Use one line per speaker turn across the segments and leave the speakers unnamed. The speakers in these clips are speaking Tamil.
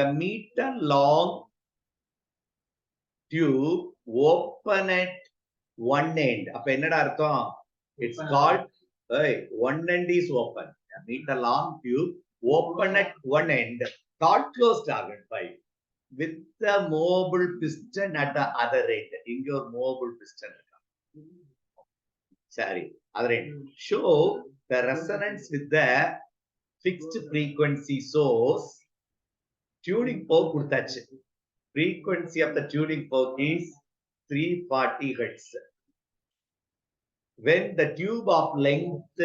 A meter long tube open at one end. அப்ப என்னடா அர்த்தம்? It's called one end is open. A meter long tube open at one end, called closed target pipe with the mobile piston at the other end. இங்க ஒரு mobile piston இருக்கா? சரி, other end. Show the resonance with the fixed frequency source. Tuning fork கொடுத்தாச்சு. Frequency of the tuning fork is 340 Hz. When the tube of length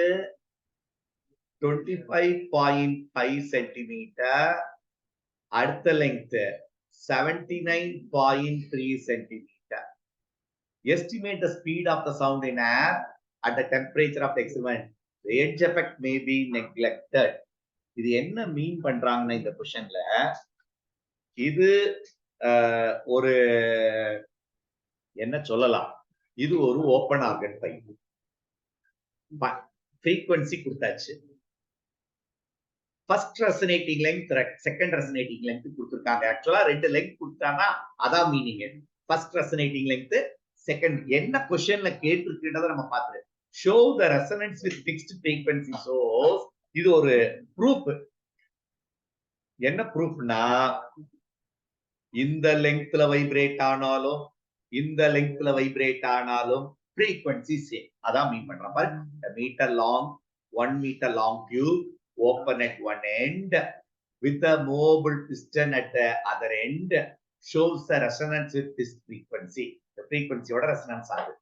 25.5 centimeter, அடுத்த length 79.3 centimeter. Estimate the speed of the sound in air at the temperature of the experiment. The edge effect may be neglected. இது என்ன மீன் பண்றாங்கன்னா இந்த கொஸ்டின்ல, இது ஒரு என்ன சொல்லலாம், இது ஒரு ஓபன் ஆர்கன் பைப். ஃப்ரீக்வன்சி கொடுத்தாச்சு. First resonating length, second resonating length கொடுத்திருக்காங்க. ஆக்சுவலா ரெண்டு லெங்த் கொடுத்தாங்கன்னா அதான் meaning. First resonating length, second. என்ன கொஸ்டின்ல கேட்டிருக்குன்றத நம்ம பார்த்து. Show the resonance with fixed frequency source. இது ஒரு ப்ரூஃப். என்ன ப்ரூஃப்னா, இந்த லெங்க்ல வைப்ரேட் ஆனாலும் இந்த லெங்க்ல வைப்ரேட் ஆனாலும் frequency சேம். அதான் மீன் பண்றோம் பாரு. Metre long 1 meter long tube open at one end with a mobile piston at the other end shows the resonance with this frequency. The frequency oda resonance ஆகுது.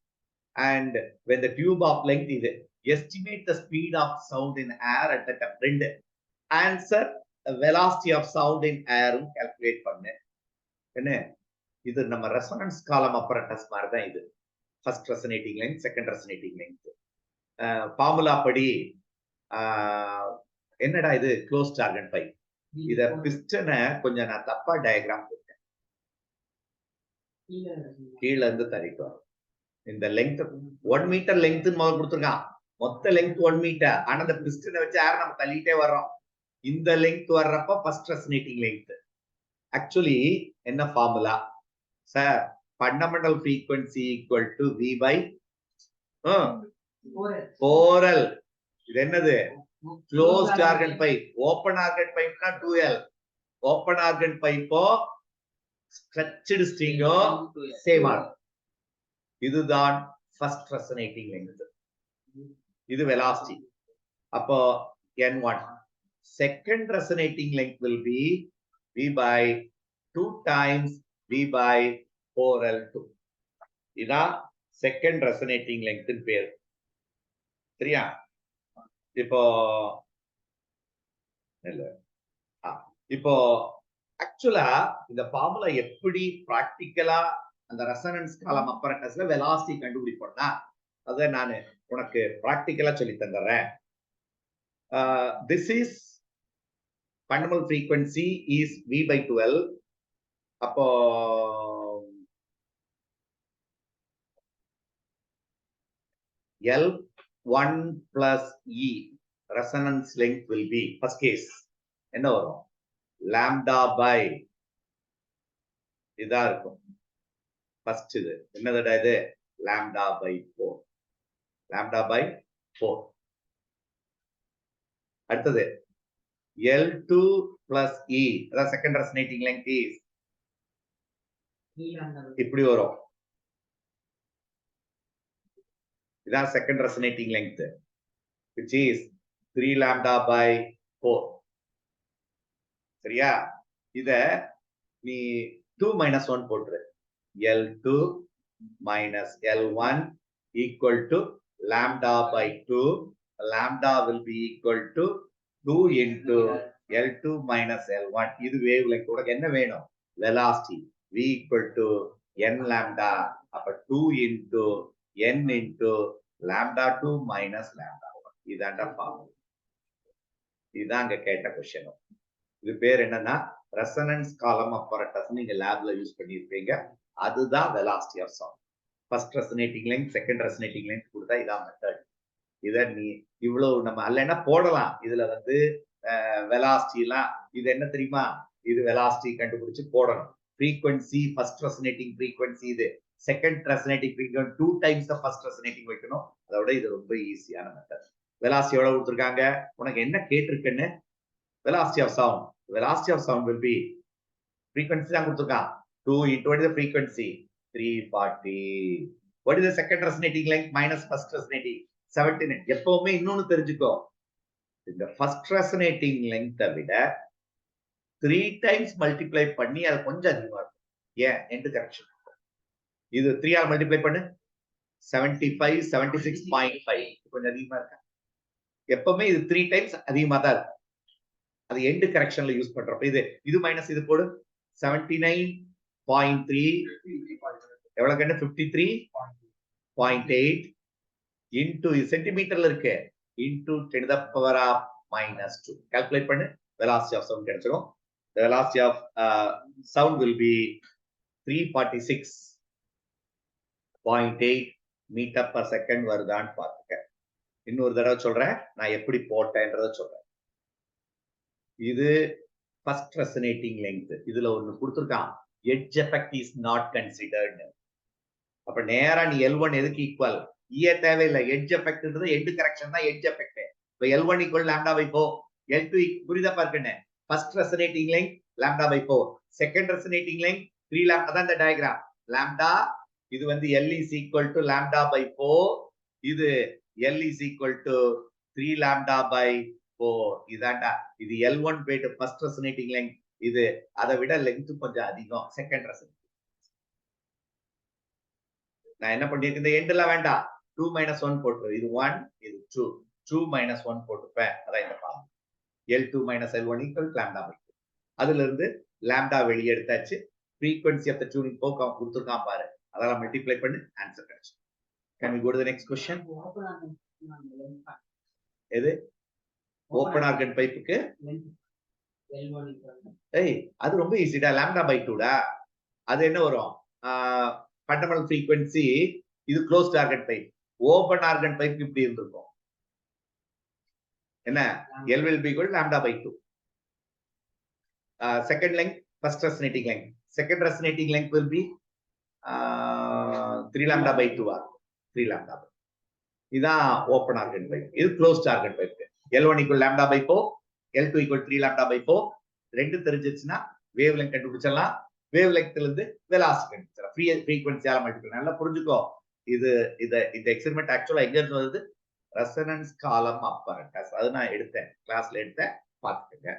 And when the tube of length is, estimate the speed of sound in air at the end. Answer velocity of sound in air calculate பண்ணு. என்ன இது? நம்ம ரெசனன்ஸ் காலம் apparatus மாதிரி தான் இது. First resonating length, second resonating length. Formula படி என்னடா இது? Closed organ pipe. இத பிஸ்டனை கொஞ்சம் நான் தப்பா டயக்ராம் போட்டேன். கீழ இருந்து தள்ளிட்டு வரும். இந்த லெங்த் 1 மீட்டர் லெங்த் முதல்ல கொடுத்துருக்கான். மொத்த லெங்த் 1 மீட்டர். ஆனா இந்த பிஸ்டனை வச்சு ஏர் நம்ம தள்ளிட்டே வர்றோம். இந்த லெங்த் வர்றப்ப ஃபர்ஸ்ட் ரெசனேட்டிங் லெங்த். ஆக்சுவலி என்ன formula sir? fundamental frequency equal to V by 4L. இது என்னது? closed organ pipe. open organ pipe னா 2L. open organ pipe stretched string same ஆகும். இதுதான் first resonating length. இது velocity. அப்போ N1. second resonating length will be V by 2 times V by 4L2. இதான் செகண்ட் ரெசனேட்டிங் லெங்த் பேர். சரியா? இப்போ இப்போ ஆக்சுவலா இந்த ஃபார்முலா எப்படி பிராக்டிக்கலா அந்த ரெசனன்ஸ் காலம் அப்பரட்டஸ்ல வெலாசிட்டி கண்டுபிடிப்போம்னா, அதை நான் உனக்கு பிராக்டிக்கலா சொல்லி தந்துடுறேன். This is fundamental frequency is V by 12. அப்போ L1 plus E resonance length will be, first case என்ன வரும்? lambda by இதா இருக்கும். first இது என்னதுடா? இது lambda by 4. lambda by 4. அடுத்தது L2 plus E, அதான் second resonating length is இப்படி வரும். இதான் second resonating length, which is 3 lambda by 4. சரியா? இத நீ 2 minus 1 போட்டுரு. L2 minus L1 equal to lambda by 2. Lambda will be equal to 2 into L2 minus L1. இது வேவ் லெங்த். உனக்கு என்ன வேணும்? velocity. V equal to n lambda. அப்ப 2 into n into lambda 2 minus lambda 1. இதாண்டா ஃபார்முலா. இதுதான் அங்க கேட்ட क्वेश्चन. இது பேர் என்னன்னா ரெசனன்ஸ் காலம் அப்பரட்டஸ். நீங்க லேப்ல யூஸ் பண்ணிருப்பீங்க. அதுதான் velocity of sound. First resonating length, second resonating length கொடுத்தா இதான் மெத்தட். இத நீ இவ்வளவு நம்ம அல்லனா போடலாம். இதுல வந்து வெலாசிட்டி எல்லாம் இது என்ன தெரியுமா? இது வெலாசிட்டி கண்டுபிடிச்சு போடணும். frequency ஃபர்ஸ்ட் ரெசனேட்டிங் frequency இது second resonating frequency 2 times the first resonating வைக்கணும். அதோட இது ரொம்ப ஈஸியான மெத்தட். வெலாசிட்டி எவ்வளவு கொடுத்திருக்காங்க, உனக்கு என்ன கேட்டிருக்குன்னு velocity of sound. Velocity of sound will be frequency தான் கொடுத்திருக்கான். 2 into what is the frequency? 340. What is the second resonating length minus first resonating? 79. எப்பவுமே இன்னொன்னு தெரிஞ்சுக்கோ, இந்த ஃபர்ஸ்ட் ரெசனேட்டிங் லெங்த்தை விட 3 டைம்ஸ் மல்டிப்ளை பண்ணி அது கொஞ்சம் அதிகமா இருக்கும். ஏன்? End correction. இது 3 ஆல் மல்டிப்ளை பண்ணு 75 76.5 கொஞ்சம் அதிகமா இருக்கா? எப்பவுமே இது 3 டைம்ஸ் அதிகமா தான் இருக்கும். அது எண்ட் கரெக்ஷன்ல யூஸ் பண்றப்ப இது மைனஸ் இது போடு 79.3 எவ்வளவு கண்ணு 53.8 இன்டு சென்டிமீட்டர்ல இருக்கு into 10 to the power of -2 calculate பண்ணு. velocity of sound கிடைச்சிடும். the velocity of sound will be 346.8 meter per second வருதான்னு பாத்துக்க. இன்னொரு தடவை சொல்றேன், நான் எப்படி போட்டேன்றத சொல்றேன். இது ஃபர்ஸ்ட் ரெசனேட்டிங் லெங்த். இதுல ஒன்னு கொடுத்திருக்கான், edge effect is not considered. அப்ப நேரா நீ L1 எதுக்கு ஈக்குவல்? ஈயே தேவையில்லை. எட்ஜ் எஃபெக்ட்ன்றது எண்ட் கரெக்ஷன் தான் எட்ஜ் எஃபெக்ட். இப்ப L1 equal lambda by 4, L2 புரியுதா பாருங்க. First resonating length lambda by 4, second resonating length 3 lambda. அதான் இந்த டயகிராம். lambda இது வந்து L is equal to lambda by 4, இது L is equal to 3 lambda by 4. இதாண்டா இது L1 போயிட்டு ஃபர்ஸ்ட் ரெசனேட்டிங் லெங்த். இது அதை விட லெங்த் கொஞ்சம் அதிகம் செகண்ட் ரெசனேட்டிங். நான் என்ன பண்ணிருக்கேன், இந்த எண்ட்ல வேண்டாம் 2 - 1 போட்டு இது 1 இது 2 2 - 1 போட்டுப்பேன். அதான் இந்த form. L2 - L1 = lambda by 2. அதுல இருந்து lambda வெளியே எடுத்தாச்சு. frequency of the tuning fork அவன் கொடுத்திருக்கான் பாரு, அதெல்லாம் மல்டிப்ளை பண்ணி ஆன்சர் கிடைச்சு. Can we go to the next question? எது ஓபன் ஆர்கன் பைப்புக்கு? ஏய் அது ரொம்ப ஈஸிடா, lambda by 2 டா. அது என்ன வரும், ஃபண்டமெண்டல் frequency. இது closed organ pipe. Open organ pipe இப்படி இருந்திருக்கும். என்ன? L will be equal to lambda by 2. Second length, first resonating length. Second resonating length will be 3 lambda by 2 ஆகும். 3 lambda by. இதான் ஓபன் ஆர்கன் பைப். இது closed organ pipe. L1 equal lambda by 4, L2 equal 3 lambda by 4. ரெண்டு தெரிஞ்சிச்சுன்னா வேவ் லெங்த் கண்டுபிடிச்சிடலாம். வேவ் லெங்த்ல இருந்து வெலாசிட்டி கண்டுபிடிச்சிடலாம். ஃப்ரீக்வென்சியால மல்டிப்ளை. நல்லா புரிஞ்சுக்கோ. இந்த எக்ஸ்பெரிமெண்ட் ஆக்சுவலா எங்க இருந்து வருது? ரெசனன்ஸ் காலம் அப்பரண்டஸ். அது நான் எடுத்தேன், கிளாஸ்ல எடுத்தேன், பாத்துக்கங்க.